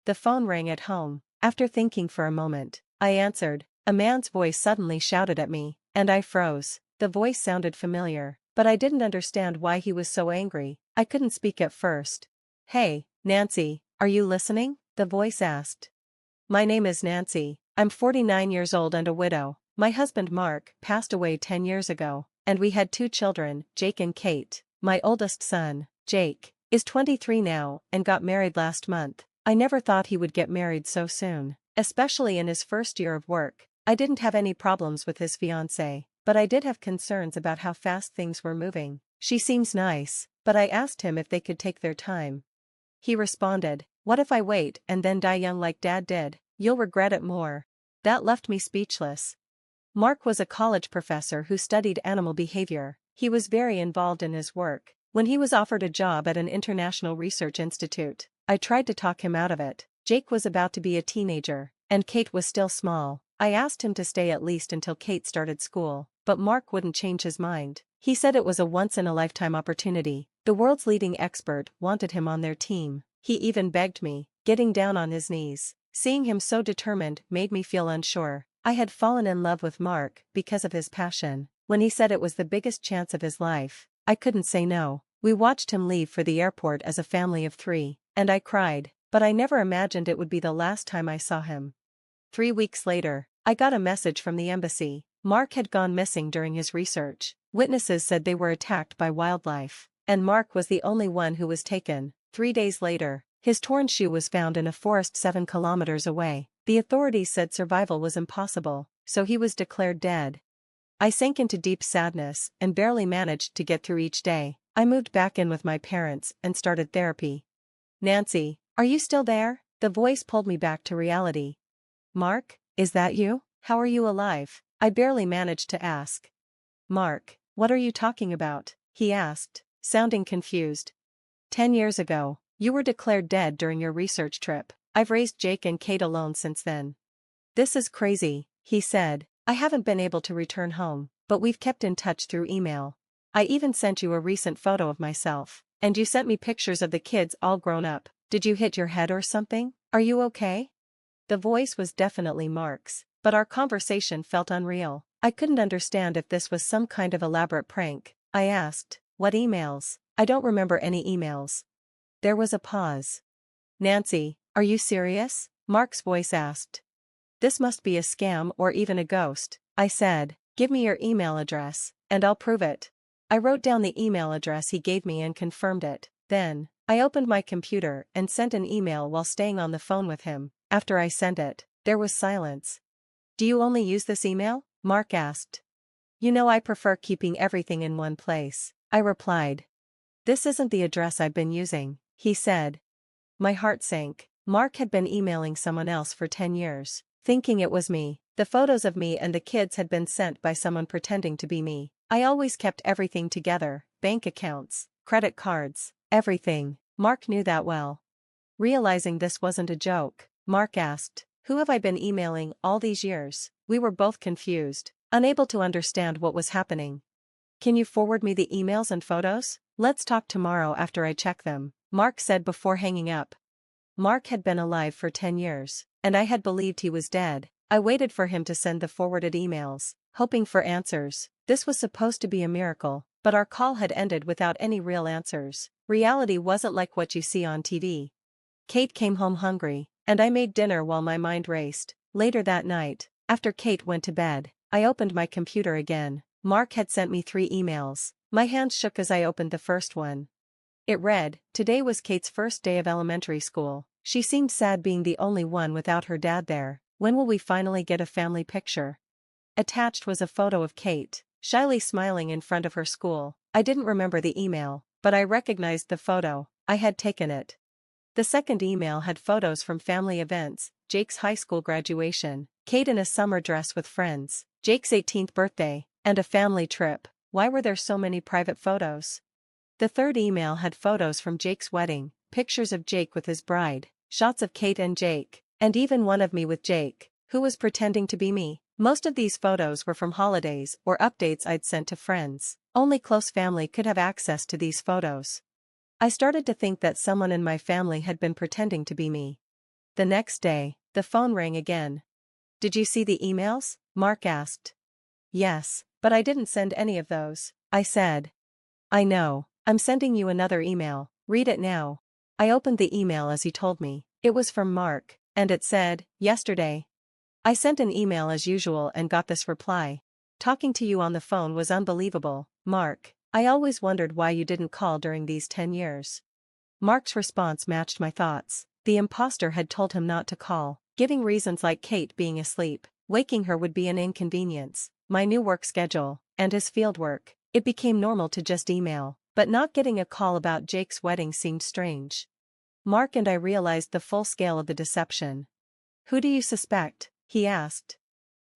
The phone rang at home. After thinking for a moment, I answered. A man's voice suddenly shouted at me, and I froze. The voice sounded familiar, but I didn't understand why he was so angry. I couldn't speak at first. "Hey, Nancy, are you listening?" the voice asked. "My name is Nancy. I'm 49 years old and a widow. My husband Mark passed away 10 years ago, and we had 2 children, Jake and Kate. My oldest son, Jake, is 23 now and got married last month. I never thought he would get married so soon, especially in his first year of work. I didn't have any problems with his fiancée, but I did have concerns about how fast things were moving. She seems nice, but I asked him if they could take their time. He responded, "What if I wait and then die young like Dad did? You'll regret it more." That left me speechless. Mark was a college professor who studied animal behavior. He was very involved in his work. When he was offered a job at an international research institute, I tried to talk him out of it. Jake was about to be a teenager, and Kate was still small. I asked him to stay at least until Kate started school, but Mark wouldn't change his mind. He said it was a once-in-a-lifetime opportunity. The world's leading expert wanted him on their team. He even begged me, getting down on his knees. Seeing him so determined made me feel unsure. I had fallen in love with Mark because of his passion. When he said it was the biggest chance of his life, I couldn't say no. We watched him leave for the airport as a family of 3, and I cried, but I never imagined it would be the last time I saw him. 3 weeks later, I got a message from the embassy. Mark had gone missing during his research. Witnesses said they were attacked by wildlife, and Mark was the only one who was taken. 3 days later, his torn shoe was found in a forest 7 kilometers away. The authorities said survival was impossible, so he was declared dead. I sank into deep sadness and barely managed to get through each day. I moved back in with my parents and started therapy. "Nancy, are you still there?" The voice pulled me back to reality. "Mark, is that you? How are you alive?" I barely managed to ask. "Mark, what are you talking about?" he asked, sounding confused. 10 years ago, you were declared dead during your research trip. I've raised Jake and Kate alone since then." "This is crazy," he said. "I haven't been able to return home, but we've kept in touch through email. I even sent you a recent photo of myself, and you sent me pictures of the kids all grown up. Did you hit your head or something? Are you okay?" The voice was definitely Mark's, but our conversation felt unreal. I couldn't understand if this was some kind of elaborate prank. I asked, "What emails?" "I don't remember any emails." There was a pause. "Nancy, are you serious?" Mark's voice asked. "This must be a scam or even a ghost," I said. "Give me your email address, and I'll prove it." I wrote down the email address he gave me and confirmed it. Then, I opened my computer and sent an email while staying on the phone with him. After I sent it, there was silence. "Do you only use this email?" Mark asked. "You know I prefer keeping everything in one place," I replied. "This isn't the address I've been using," he said. My heart sank. Mark had been emailing someone else for 10 years, thinking it was me. The photos of me and the kids had been sent by someone pretending to be me. I always kept everything together, bank accounts, credit cards, everything. Mark knew that well. Realizing this wasn't a joke, Mark asked, "Who have I been emailing all these years?" We were both confused, unable to understand what was happening. "Can you forward me the emails and photos? Let's talk tomorrow after I check them," Mark said before hanging up. Mark had been alive for 10 years, and I had believed he was dead. I waited for him to send the forwarded emails, hoping for answers. This was supposed to be a miracle, but our call had ended without any real answers. Reality wasn't like what you see on TV. Kate came home hungry, and I made dinner while my mind raced. Later that night, after Kate went to bed, I opened my computer again. Mark had sent me 3 emails. My hands shook as I opened the first one. It read, "Today was Kate's first day of elementary school. She seemed sad being the only one without her dad there. When will we finally get a family picture?" Attached was a photo of Kate, shyly smiling in front of her school. I didn't remember the email, but I recognized the photo. I had taken it. The second email had photos from family events, Jake's high school graduation, Kate in a summer dress with friends, Jake's 18th birthday, and a family trip. Why were there so many private photos? The third email had photos from Jake's wedding, pictures of Jake with his bride, shots of Kate and Jake, and even one of me with Jake, who was pretending to be me. Most of these photos were from holidays or updates I'd sent to friends. Only close family could have access to these photos. I started to think that someone in my family had been pretending to be me. The next day, the phone rang again. "Did you see the emails?" Mark asked. "Yes, but I didn't send any of those," I said. "I know, I'm sending you another email, read it now." I opened the email as he told me. It was from Mark, and it said, "Yesterday. I sent an email as usual and got this reply. Talking to you on the phone was unbelievable, Mark. I always wondered why you didn't call during these 10 years. Mark's response matched my thoughts. The imposter had told him not to call, giving reasons like Kate being asleep, waking her would be an inconvenience, my new work schedule, and his fieldwork. It became normal to just email, but not getting a call about Jake's wedding seemed strange. Mark and I realized the full scale of the deception. "Who do you suspect?" he asked.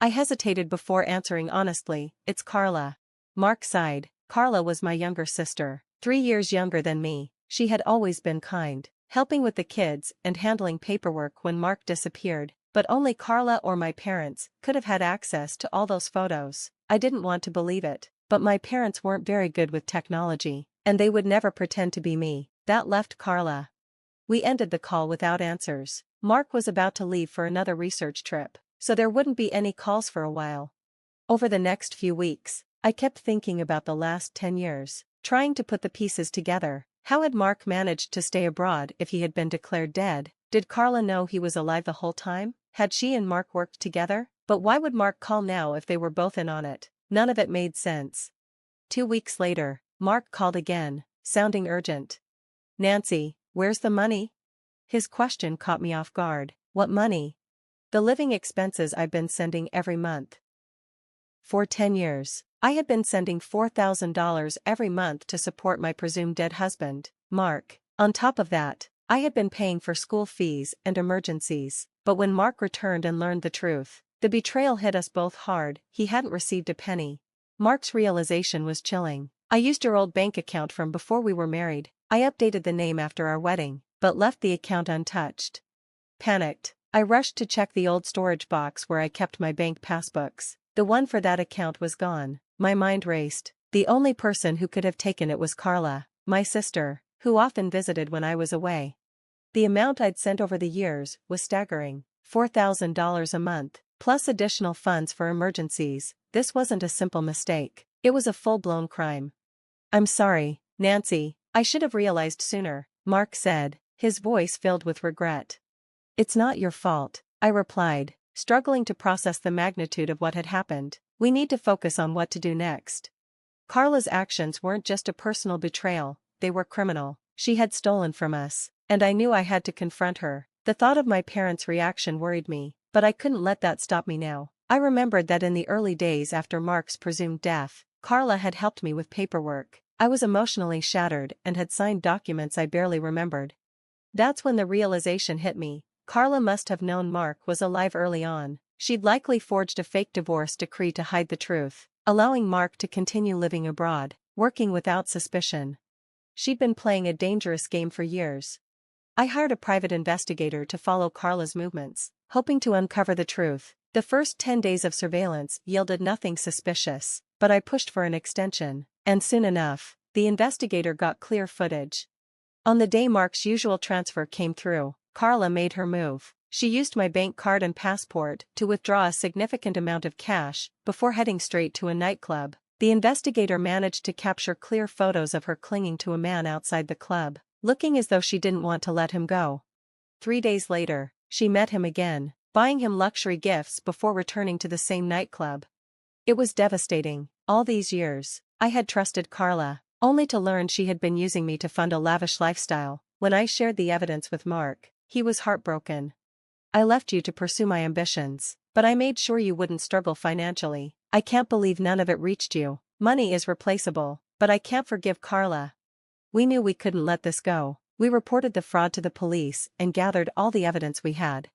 I hesitated before answering honestly, "It's Carla." Mark sighed. Carla was my younger sister, 3 years younger than me. She had always been kind, helping with the kids and handling paperwork when Mark disappeared, but only Carla or my parents could have had access to all those photos. I didn't want to believe it, but my parents weren't very good with technology, and they would never pretend to be me. That left Carla. We ended the call without answers. Mark was about to leave for another research trip, so there wouldn't be any calls for a while. Over the next few weeks, I kept thinking about the last 10 years, trying to put the pieces together. How had Mark managed to stay abroad if he had been declared dead? Did Carla know he was alive the whole time? Had she and Mark worked together? But why would Mark call now if they were both in on it? None of it made sense. 2 weeks later, Mark called again, sounding urgent. "Nancy, where's the money?" His question caught me off guard. "What money?" "The living expenses I've been sending every month. For 10 years, I had been sending $4,000 every month to support my presumed dead husband, Mark. On top of that, I had been paying for school fees and emergencies. But when Mark returned and learned the truth, the betrayal hit us both hard. He hadn't received a penny. Mark's realization was chilling. "I used your old bank account from before we were married. I updated the name after our wedding, but left the account untouched." Panicked, I rushed to check the old storage box where I kept my bank passbooks. The one for that account was gone. My mind raced. The only person who could have taken it was Carla, my sister, who often visited when I was away. The amount I'd sent over the years was staggering. $4,000 a month, plus additional funds for emergencies. This wasn't a simple mistake. It was a full-blown crime. "I'm sorry, Nancy, I should have realized sooner," Mark said, his voice filled with regret. "It's not your fault," I replied, struggling to process the magnitude of what had happened. "We need to focus on what to do next." Carla's actions weren't just a personal betrayal, they were criminal. She had stolen from us, and I knew I had to confront her. The thought of my parents' reaction worried me, but I couldn't let that stop me now. I remembered that in the early days after Mark's presumed death, Carla had helped me with paperwork. I was emotionally shattered and had signed documents I barely remembered. That's when the realization hit me. Carla must have known Mark was alive early on. She'd likely forged a fake divorce decree to hide the truth, allowing Mark to continue living abroad, working without suspicion. She'd been playing a dangerous game for years. I hired a private investigator to follow Carla's movements, hoping to uncover the truth. The first 10 days of surveillance yielded nothing suspicious, but I pushed for an extension, and soon enough, the investigator got clear footage. On the day Mark's usual transfer came through, Carla made her move. She used my bank card and passport to withdraw a significant amount of cash before heading straight to a nightclub. The investigator managed to capture clear photos of her clinging to a man outside the club, looking as though she didn't want to let him go. 3 days later, she met him again, buying him luxury gifts before returning to the same nightclub. It was devastating. All these years, I had trusted Carla, only to learn she had been using me to fund a lavish lifestyle. When I shared the evidence with Mark, he was heartbroken. "I left you to pursue my ambitions, but I made sure you wouldn't struggle financially. I can't believe none of it reached you. Money is replaceable, but I can't forgive Carla." We knew we couldn't let this go. We reported the fraud to the police and gathered all the evidence we had.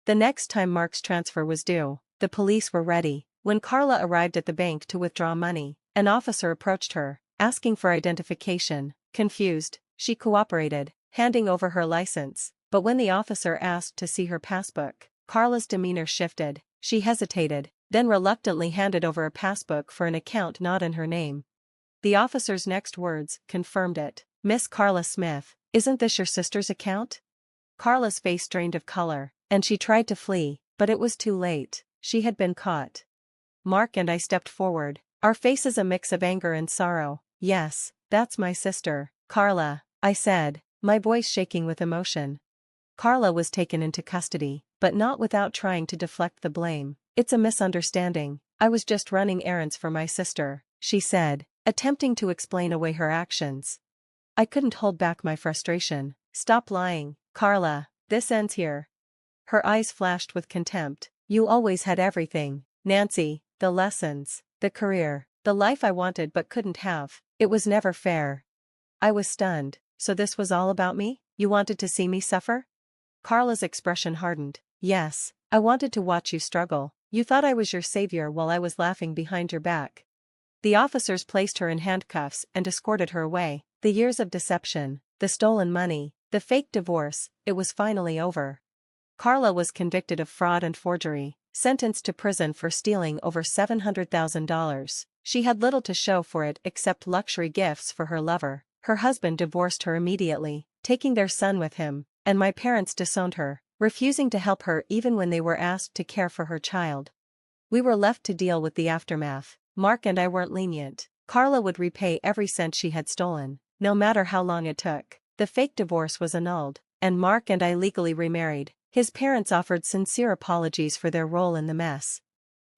The next time Mark's transfer was due, the police were ready. When Carla arrived at the bank to withdraw money, an officer approached her, asking for identification. Confused, she cooperated, handing over her license. But when the officer asked to see her passbook, Carla's demeanor shifted. She hesitated, then reluctantly handed over a passbook for an account not in her name. The officer's next words confirmed it. "Miss Carla Smith, isn't this your sister's account?" Carla's face drained of color, and she tried to flee, but it was too late. She had been caught. Mark and I stepped forward, our faces a mix of anger and sorrow. "Yes, that's my sister, Carla," I said, my voice shaking with emotion. Carla was taken into custody, but not without trying to deflect the blame. "It's a misunderstanding. I was just running errands for my sister," she said, attempting to explain away her actions. I couldn't hold back my frustration. "Stop lying, Carla, this ends here." Her eyes flashed with contempt. "You always had everything, Nancy, the lessons, the career, the life I wanted but couldn't have. It was never fair." I was stunned. "So this was all about me? You wanted to see me suffer?" Carla's expression hardened. "Yes, I wanted to watch you struggle. You thought I was your savior while I was laughing behind your back." The officers placed her in handcuffs and escorted her away. The years of deception, the stolen money, the fake divorce, it was finally over. Carla was convicted of fraud and forgery, sentenced to prison for stealing over $700,000. She had little to show for it except luxury gifts for her lover. Her husband divorced her immediately, taking their son with him, and my parents disowned her, refusing to help her even when they were asked to care for her child. We were left to deal with the aftermath. Mark and I weren't lenient. Carla would repay every cent she had stolen, no matter how long it took. The fake divorce was annulled, and Mark and I legally remarried. His parents offered sincere apologies for their role in the mess.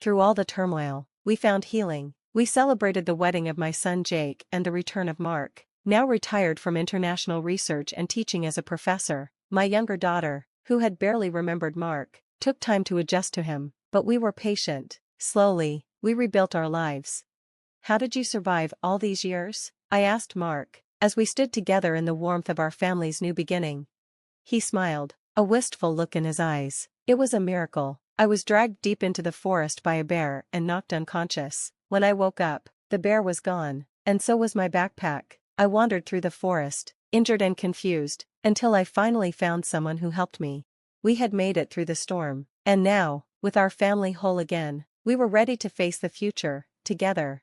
Through all the turmoil, we found healing. We celebrated the wedding of my son Jake and the return of Mark, now retired from international research and teaching as a professor. My younger daughter, who had barely remembered Mark, took time to adjust to him, but we were patient. Slowly, we rebuilt our lives. "How did you survive all these years?" I asked Mark, as we stood together in the warmth of our family's new beginning. He smiled, a wistful look in his eyes. "It was a miracle. I was dragged deep into the forest by a bear and knocked unconscious. When I woke up, the bear was gone, and so was my backpack. I wandered through the forest, injured and confused, until I finally found someone who helped me. We had made it through the storm, and now, with our family whole again, we were ready to face the future, together."